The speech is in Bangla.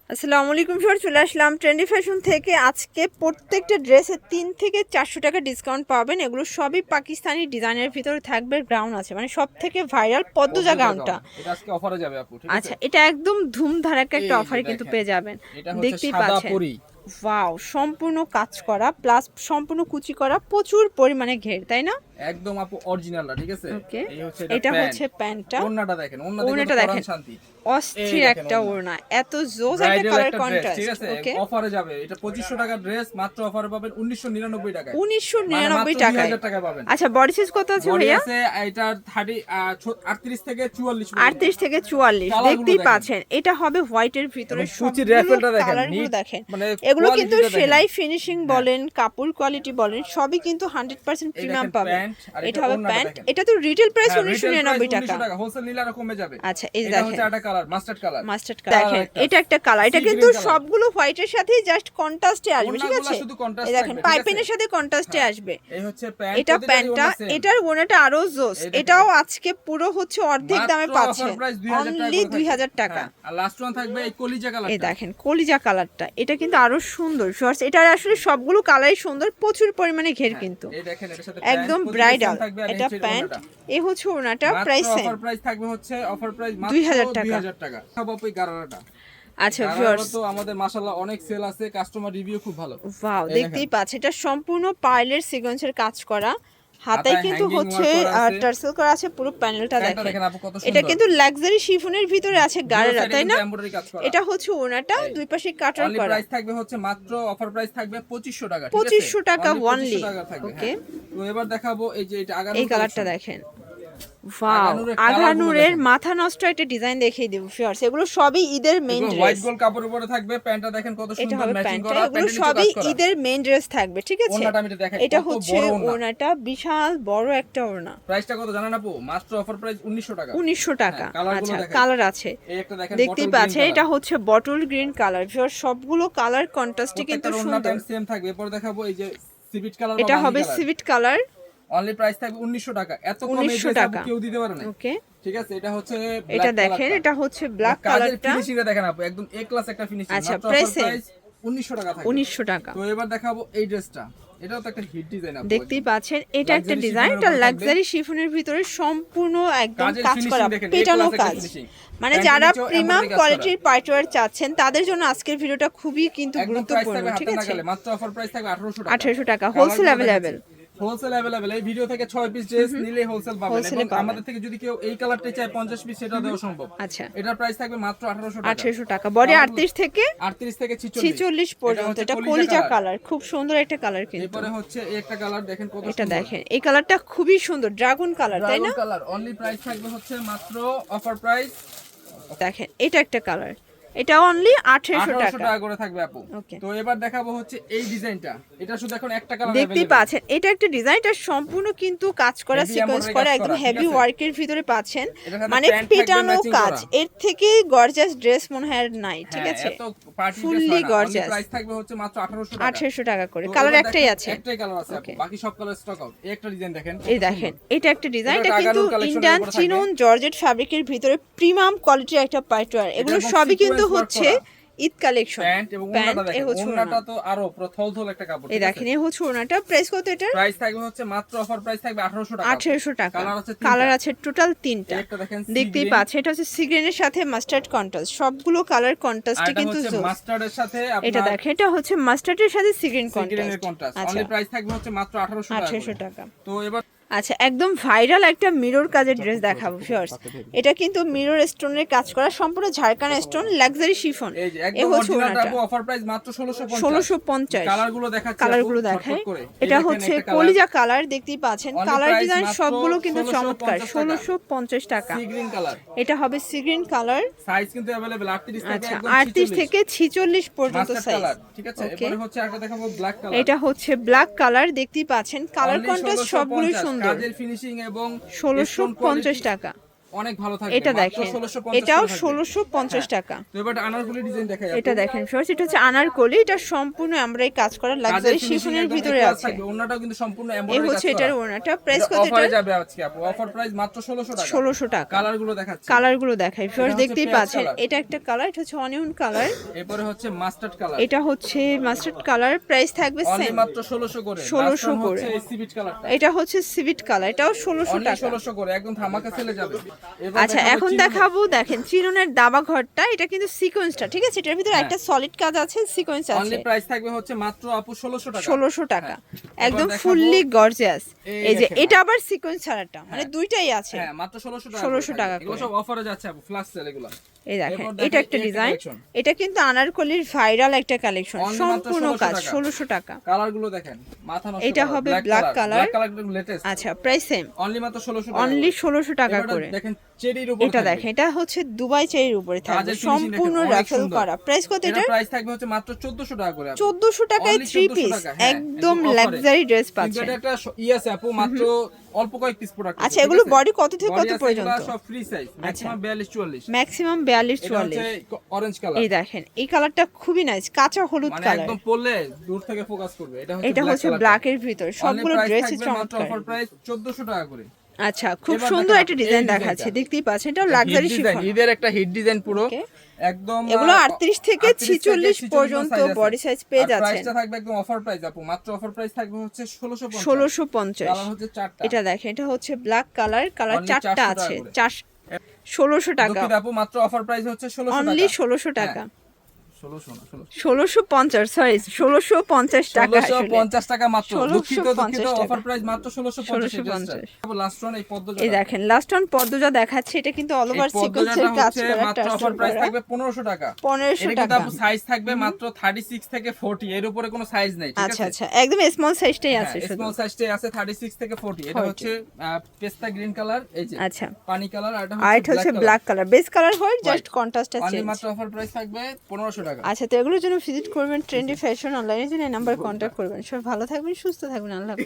আসসালামু আলাইকুম স্যার, চলে আসলাম ট্রেন্ডি ফ্যাশন থেকে। আজকে প্রত্যেকটা ড্রেসে 3 থেকে 400 টাকা ডিসকাউন্ট পাবেন। এগুলো সবই পাকিস্তানি ডিজাইনের ভিতরে থাকবে। গ্রাউন্ড আছে, মানে সব থেকে ভাইরাল পদ্মজা গাউনটা। এটা আজকে অফারে যাবে আপু, ঠিক আছে? আচ্ছা, এটা একদম ধুমধারাক্কা একটা এই যে অফারে কিন্তু দেখেন, পেয়ে যাবেন। এটা হচ্ছে দেখতেই সাদা পাচ্ছেন, পরি। ওয়াও, সম্পূর্ণ কাজ করা প্লাস সম্পূর্ণ কুচি করা, প্রচুর পরিমাণে ঘের, তাই না? একদম আপু অরিজিনালটা, ঠিক আছে? ওকে, এই হচ্ছে এটা হচ্ছে প্যান্টটা। ওড়নাটা দেখেন, ওড়নাটা দেখেন, শান্তি। অস্থির একটা ওড়না, এত জোস একটা ব্রাইডাল কালার একটা ড্রেস, কন্ট্রাস্ট। ঠিক আছে? ওকে, অফারে যাবে। এটা 2500 টাকার ড্রেস, মাত্র অফারে পাবেন 1999 টাকায়। 1999 টাকায়। 2000 টাকায় পাবেন। আচ্ছা, বডি সাইজ কত আছে বডি ভাইয়া? আছে এটা 38 থেকে 44 38 থেকে 44। দেখতেই পাচ্ছেন, এটা হবে হোয়াইটের ভিতরে। কুচির র্যাফেলটা দেখেন, কালারগুলো দেখেন, মানে এগুলো কিন্তু কোয়ালিটিটা দেখেন। সেলাই ফিনিশিং বলেন, কাপড় কোয়ালিটি বলেন, সবই কিন্তু 100% প্রিমিয়াম পাবেন। এটা হবে প্যান্ট। এটা তো রিটেল প্রাইস 1999 টাকা। হোলসেল নিলে আরো কমে যাবে। আচ্ছা, এই এটা দেখেন, হচ্ছে একটা colour, mustard colour. Mustard colour দেখেন, এটা একটা কালার। এটা কিন্তু সবগুলো হোয়াইটের সাথেই জাস্ট কন্ট্রাস্টে আসবে, ঠিক আছে? এই দেখেন, পাইপিনের সাথে কন্ট্রাস্টে আসবে। এই হচ্ছে প্যান্ট, এটা প্যান্টটা, এটার ওনাটা আরো জোস। এটাও আজকে পুরো হচ্ছে অর্ধেক দামে পাচ্ছেন, অনলি 2000 টাকা। আর লাস্ট ওয়ান থাকবে এই কলিজা কালার। এই দেখেন কলিজা কালারটা, এটা কিন্তু আরো সুন্দর শর্টস। এটা আসলে সবগুলো কালারই সুন্দর, প্রচুর পরিমাণে ঘের কিন্তু এই দেখেন, এটার সাথে একদম ব্রাইডাল। এটা প্যান্ট, এই হচ্ছে ওনাটা। প্রাইস সেম, অফার প্রাইস থাকবে হচ্ছে অফার প্রাইস মাত্র 2000 টাকা। 2000 টাকা। সব আপনি গারারাটা। আচ্ছা ভিউয়ার্স, তো আমাদের মাশাআল্লাহ অনেক সেল আছে, কাস্টমার রিভিউ খুব ভালো। ওয়াও, দেখতেই পাচ্ছেন, এটা সম্পূর্ণ পার্লের সিকোয়েন্সের কাজ করা। হাতায় কিন্তু হচ্ছে টার্সেল করা আছে। পুরো প্যানেলটা দেখেন, এটা কিন্তু লাক্সারি শিফনের ভিতরে আছে গাড়েরা, তাই না? এটা হচ্ছে ওনাটা, দুই পাশে কাটার করা। প্রাইস থাকবে হচ্ছে মাত্র অফার প্রাইস থাকবে 2500 টাকা, ঠিক আছে? 2500 টাকা অনলি। ওকে, তো এবার দেখাবো এই যে এটা আগানো, এই কালারটা দেখেন, ওয়াও, আগানুরের মাথা নষ্ট একটা ডিজাইন দেখিয়ে দিব ভিউয়ার্স। এগুলো সবই ঈদের মেইন ড্রেস। হোয়াইট গোল্ড কাপড়ের উপরে থাকবে। প্যান্টটা দেখেন কত সুন্দর ম্যাচিং করা। এগুলো সবই ঈদের মেইন ড্রেস থাকবে, ঠিক আছে? এটা হচ্ছে ওড়নাটা, বিশাল বড় একটা ওড়না। প্রাইসটা কত জানেন আপু? মাত্র অফার প্রাইস 1900 টাকা। 1900 টাকা। আচ্ছা, কালার আছে, এই একটা দেখেন, দেখতেই পাচ্ছেন, এটা হচ্ছে বটল গ্রিন কালার। ভিউয়ার্স, সবগুলো কালার কন্ট্রাস্টে কিন্তু সুন্দর। সেম থাকবে। এরপর দেখাবো এই যে সিভিট কালার। এটা হবে সিভিট কালার, অনলি প্রাইস থাকবে 1900 টাকা। এত কমে টাকা কেউ দিতে পারে না। ওকে, ঠিক আছে? এটা হচ্ছে এটা দেখেন, এটা হচ্ছে ব্ল্যাক কালারটা। ফিনিশিংটা দেখেন আপু, একদম এ ক্লাস একটা ফিনিশিং। আচ্ছা, প্রাইস 1900 টাকা থাকবে। 1900 টাকা। তো এবার দেখাবো এই ড্রেসটা। এটাও তো একটা হিট ডিজাইন আপু। দেখতেই পাচ্ছেন, এটা একটা ডিজাইন, এটা লাক্সারি শিফনের ভিতরে সম্পূর্ণ একদম কাজ করা, পেটানো কাজ। মানে যারা প্রিমিয়াম কোয়ালিটির পার্টওয়্যার চাচ্ছেন তাদের জন্য আজকের ভিডিওটা খুবই কিন্তু গুরুত্বপূর্ণ, ঠিক আছে? মাত্র অফার প্রাইস থাকবে 1800 টাকা। 1800 টাকা, হোলসেল अवेलेबल। Wholesale available. এই ভিডিও থেকে 6 পিস ড্রেস নিলে হোলসেল পাবেন। এবং আমাদের থেকে যদি কেউ এই কালারটাই চায় 50 পিস, সেটা দেওয়া সম্ভব। আচ্ছা, এটার প্রাইস থাকবে মাত্র 1800 টাকা। 1800 টাকা। বডি 38 থেকে 46 পর্যন্ত। এটা কলিজা কালার, খুব সুন্দর একটা কালার কিন্তু। এরপরে হচ্ছে এই একটা কালার দেখেন কত সুন্দর। এটা দেখেন, এই কালারটা খুবই সুন্দর, ড্রাগন কালার, তাই না? Dragon colour. অনলি প্রাইস থাকবে হচ্ছে মাত্র অফার প্রাইস। দেখেন, এটা একটা কালার, এটা অনলি 1800 টাকা করে থাকবে আপু। তো এবার দেখাবো হচ্ছে এই ডিজাইনটা। এটা শুধু এখন একটা কালার দেখতেই পাচ্ছেন, এটা একটা ডিজাইন, এটা সম্পূর্ণ কিন্তু কাজ করা, সিকোয়েন্স করা, একদম হেভি ওয়ার্কের ভিতরে পাচ্ছেন, মানে পেটানো কাজ। এর থেকে গর্জিয়াস ড্রেস মনে হয় আর নাই, ঠিক আছে? Fully gorgeous. প্রাইস থাকবে হচ্ছে মাত্র 1800 টাকা করে। কালার একটাই আছে, একটাই কালার আছে আপু, বাকি সব কালার স্টক আউট। এই একটা ডিজাইন দেখেন, এই দেখেন, এটা একটা ডিজাইন, এটা কিন্তু ইন্ডিয়ান চিনন জর্জেট ফ্যাব্রিকের ভিতরে প্রিমিয়াম কোয়ালিটির একটা পার্টওয়্যার। এগুলো সবই কিন্তু হচ্ছে ঈদ কালেকশন। প্যান্ট এবং ওড়নাটা তো আরো থলথল একটা কাপড়। এই দেখেন, এই হচ্ছে ওড়নাটা। প্রাইস কত এটার? প্রাইস থাকবে হচ্ছে মাত্র অফার প্রাইস থাকবে 1800 টাকা। 1800 টাকা। কালার আছে টোটাল 3টা। দেখতেই পাচ্ছেন, এটা হচ্ছে সিগ্রেনের সাথে মাস্টার্ড কন্ট্রাস্ট। সবগুলো কালার কন্ট্রাস্টে কিন্তু মাস্টার্ডের সাথে এটা দেখেন, এটা হচ্ছে মাস্টার্ডের সাথে সিগ্রেন কন্ট্রাস্ট। অনলি প্রাইস থাকবে হচ্ছে মাত্র 1800 টাকা। তো এবার আচ্ছা, একদম ভাইরাল একটা মিরর কাজের ড্রেস দেখাবো ভিউয়ার্স। এটা কিন্তু মিরর স্টোনের কাজ করা, সম্পূর্ণ ঝাড়খান স্টোন, লাক্সারি শিফন। এই হচ্ছে ওনাটা, অফার প্রাইস মাত্র 1650। কালারগুলো দেখায়। এটা হচ্ছে কলিজা কালার, দেখতেই পাচ্ছেন, কালার ডিজাইন সবগুলো কিন্তু চমৎকার। 1650 টাকা। সি গ্রিন কালার, এটা হবে সি গ্রিন কালার। সাইজ কিন্তু अवेलेबल 38 থেকে একদম 38 থেকে 46 পর্যন্ত সাইজ, ঠিক আছে? এরপরে হচ্ছে একটা দেখাবো ব্ল্যাক কালার। এটা হচ্ছে ব্ল্যাক কালার, দেখতেই পাচ্ছেন, কালার কন্ট্রাস্ট সবগুলো সুন্দর। কাজের ফিনিশিং এবং 1650 টাকা। অনেক ভালো থাকবে। এটা মাত্র দেখেন 1650 এটাও করে থাকবে। 1650 টাকা। তো এবার আনারকলি ডিজাইন দেখাই এটা দেখেন ফ্রেন্ডস, এটা হচ্ছে আনারকলি, এটা সম্পূর্ণ এমব্রয়ডারি কাজ করা লাক্সারি শিফনের ভিতরে আছে। ওন্নাটাও কিন্তু সম্পূর্ণ এই এমব্রয়ডারি কাজ হচ্ছে করা। এটার ওনাটা, প্রাইস কত অফারে এটা? যাবে আজকে আপু, অফার প্রাইস মাত্র 1600 টাকা। 1600 টাকা। কালারগুলো দেখাচ্ছি, কালারগুলো দেখাই ফ্রেন্ডস, এটা হচ্ছে দেখতেই পেঁয়াজ পাচ্ছেন কালার। এটা একটা কালার, এটা হচ্ছে অনিয়ন কালার, এরপরে হচ্ছে মাস্টার্ড কালার, এটা হচ্ছে মাস্টার্ড কালার, প্রাইস থাকবে অনলি সেম মাত্র 1600 করে। 1600 লাস্ট করে। হচ্ছে এই সিভিট কালারটা, এটা হচ্ছে সিভিট কালার, এটাও 1600 অনলি টাকা। 1600 করে, একদম ধামাকা সেলে যাবে। এবার আচ্ছা দেখাবো এখন চিরুনি। দেখাবো, দেখেন চিরুনের দাবা ঘরটা, এটা কিন্তু সিকোয়েন্সটা, ঠিক আছে, এটার ভিতরে একটা সলিড কাজ আছে, সিকোয়েন্স আছে, অনলি প্রাইস থাকবে হচ্ছে মাত্র আপু 1600 টাকা। 1600 টাকা, হ্যাঁ। একদম এবার দেখাবো- ফুললি গর্জিয়াস। এই যে দেখেন। এটা আবার সিকোয়েন্স ছাড়াটা, মানে দুইটাই আছে। হ্যাঁ মাত্র 1600 টাকা। 1600 টাকা এগুলো করে। সব অফারে যাচ্ছে আপু, ফ্ল্যাশ সেল এগুলো। এই দেখেন এরপর এটা দেখাই একটা এই ডিজাইন, collection। এটা কিন্তু আনারকলির ভাইরাল একটা কালেকশন, Only মাত্র সম্পূর্ণ 1600 কাজ টাকা। 1600 টাকা। কালারগুলো দেখেন, মাথা নষ্ট এটা করা। হবে Black black color, color। black color একদম লেটেস্ট। আচ্ছা প্রাইস সেম, অনলি মাত্র 1600 টাকা। অনলি 1600 টাকা এবারে করে। দেখেন চেরির উপর এটা দেখেন, এটা হচ্ছে দুবাই চেরির উপরে থাকবে, কাজের finishing সম্পূর্ণ দেখেন, অনেক রাফেল সুন্দর। করা। প্রাইস কত এটা এটা? প্রাইস থাকবে হচ্ছে মাত্র 1400 টাকা করে আপু। 1400 টাকায় Only 3 1400 পিস, টাকা, হ্যাঁ, একদম offer এ। লাক্সারি ড্রেস কিন্তু পাচ্ছেন। এটা একটা আছে আপু, মাত্র অল্প কয়েক পিস প্রোডাক্ট। আচ্ছা, এগুলো body কত থেকে কত পর্যন্ত? সব ফ্রি সাইজ, ম্যাক্সিমাম 42 44। ম্যাক্সিমাম 42 এটা হচ্ছে 44। অরেঞ্জ কালার, এই দেখেন এই কালারটা খুবই নাইস, কাঁচা হলুদ মানে কালার। একদম পরলে দূর থেকে ফোকাস করবে। এটা হচ্ছে ব্ল্যাক এর ভিতর, সবগুলো ড্রেসই চমৎকার। অফার প্রাইস 1400 টাকা করে। আচ্ছা খুব এবার সুন্দর দেখেন একটা এই ডিজাইন ডিজাইনটা। দেখাচ্ছে, দেখতেই পাচ্ছেন, এটা লাক্সারি শিফন। ঈদের একটা হিট ডিজাইন পুরো Okay. একদম এগুলো 38 থেকে 46 পর্যন্ত বডি সাইজ পেয়ে যাচ্ছেন। প্রাইসটা থাকবে একদম অফার প্রাইস আপু, মাত্র অফার প্রাইস থাকবে হচ্ছে 1650। 1650। কালার হচ্ছে 4টা। এটা দেখেন, এটা হচ্ছে ব্ল্যাক কালার, কালার Only 4টা 400 আছে, টাকা করে। 1600 টাকা, দুঃখিত আপু, মাত্র অফার প্রাইস হচ্ছে 1600 টাকা। অনলি 1600 টাকা। 1600 না 1650, সরি 1650 টাকা আসলে। 1650 টাকা মাত্র। দুঃখিত 1650 টাকা। অফার প্রাইস মাত্র 1650। 1650 লাস্ট ওয়ান এই পদ্মজা। এই দেখেন লাস্ট ওয়ান পদ্মজা দেখাচ্ছে, এটা কিন্তু অল ওভার সিকোয়েন্সের কাজ করা, মাত্র অফার প্রাইস থাকবে 1500 টাকা। 1500 এটা কিন্তু টাকা। আপু সাইজ থাকবে মাত্র 36 থেকে 40, এর উপরে কোনো সাইজ নেই, ঠিক আচ্ছা আছে? আচ্ছা, একদম স্মল সাইজটাই আছে শুধু। স্মল সাইজটাই আছে 36 থেকে 40। এটা 40 হচ্ছে পেস্তা গ্রিন কালার, এই যে আচ্ছা, পানি কালার, আর এটা আর এটা হচ্ছে ব্ল্যাক কালার, বেস কালার হয়, জাস্ট কন্ট্রাস্টটা অনলি চেঞ্জ। মাত্র অফার প্রাইস থাকবে 1500 টাকা। আচ্ছা, তো এগুলোর জন্য ভিজিট করবেন ট্রেন্ডি ফ্যাশন অনলাইনে, জন্য এই নাম্বার কন্ট্যাক্ট করবেন। সবাই ভালো থাকবেন, সুস্থ থাকবেন, আল্লাহ হাফেজ।